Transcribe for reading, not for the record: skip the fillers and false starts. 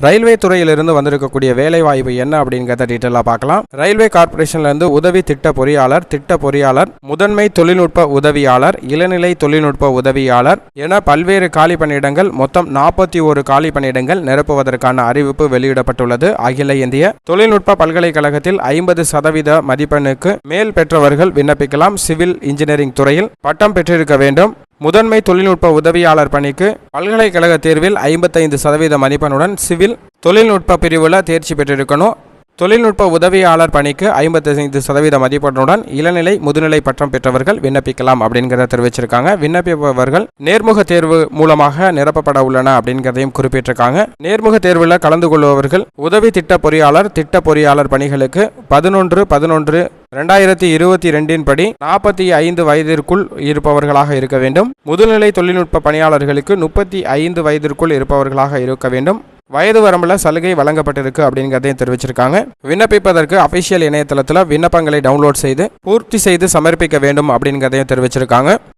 Railway துறையிலிருந்து வந்திருக்கக்கூடிய வேலை வாய்ப்பு என்ன அப்படிங்கிறத டீட்டெயிலாக பார்க்கலாம். ரயில்வே கார்ப்பரேஷன்ல இருந்து உதவி திட்ட பொறியாளர், முதன்மை தொழில்நுட்ப உதவியாளர், இளநிலை தொழில்நுட்ப உதவியாளர் என பல்வேறு காலி பணியிடங்கள், மொத்தம் 41 காலி பணியிடங்கள் நிரப்புவதற்கான அறிவிப்பு வெளியிடப்பட்டுள்ளது. அகில இந்திய தொழில்நுட்ப பல்கலைக்கழகத்தில் 50% மதிப்பெண்ணுக்கு மேல் பெற்றவர்கள் விண்ணப்பிக்கலாம். சிவில் இன்ஜினியரிங் துறையில் பட்டம் பெற்றிருக்க வேண்டும். முதன்மை தொழில்நுட்ப உதவியாளர் பணிக்கு பல்கலைக்கழக தேர்வில் 55% மதிப்பெண்ணுடன் சிவில் தொழில்நுட்ப பிரிவில் தேர்ச்சி பெற்றிருக்கணும். தொழில்நுட்ப உதவியாளர் பணிக்கு 55% மதிப்பெண்ணுடன் இளநிலை முதுநிலை பட்டம் பெற்றவர்கள் விண்ணப்பிக்கலாம் அப்படிங்கிறத தெரிவிச்சிருக்காங்க. விண்ணப்பிப்பவர்கள் நேர்முக தேர்வு மூலமாக நிரப்பப்பட உள்ளன அப்படிங்கிறதையும் குறிப்பிட்டிருக்காங்க. நேர்முக தேர்வில் கலந்து கொள்பவர்கள் உதவி திட்ட பொறியாளர் பணிகளுக்கு 11/11/2022 படி 45 வயதிற்குள் இருப்பவர்களாக இருக்க வேண்டும். முதுநிலை தொழில்நுட்ப பணியாளர்களுக்கு 35 வயதிற்குள் இருப்பவர்களாக இருக்க வேண்டும். வயது வரம்பில் சலுகை வழங்கப்பட்டிருக்கு அப்படிங்கிறதையும் தெரிவிச்சிருக்காங்க. விண்ணப்பிப்பதற்கு அபிஷியல் இணையதளத்தில் விண்ணப்பங்களை டவுன்லோட் செய்து பூர்த்தி செய்து சமர்ப்பிக்க வேண்டும் அப்படிங்கிறதையும் தெரிவிச்சிருக்காங்க.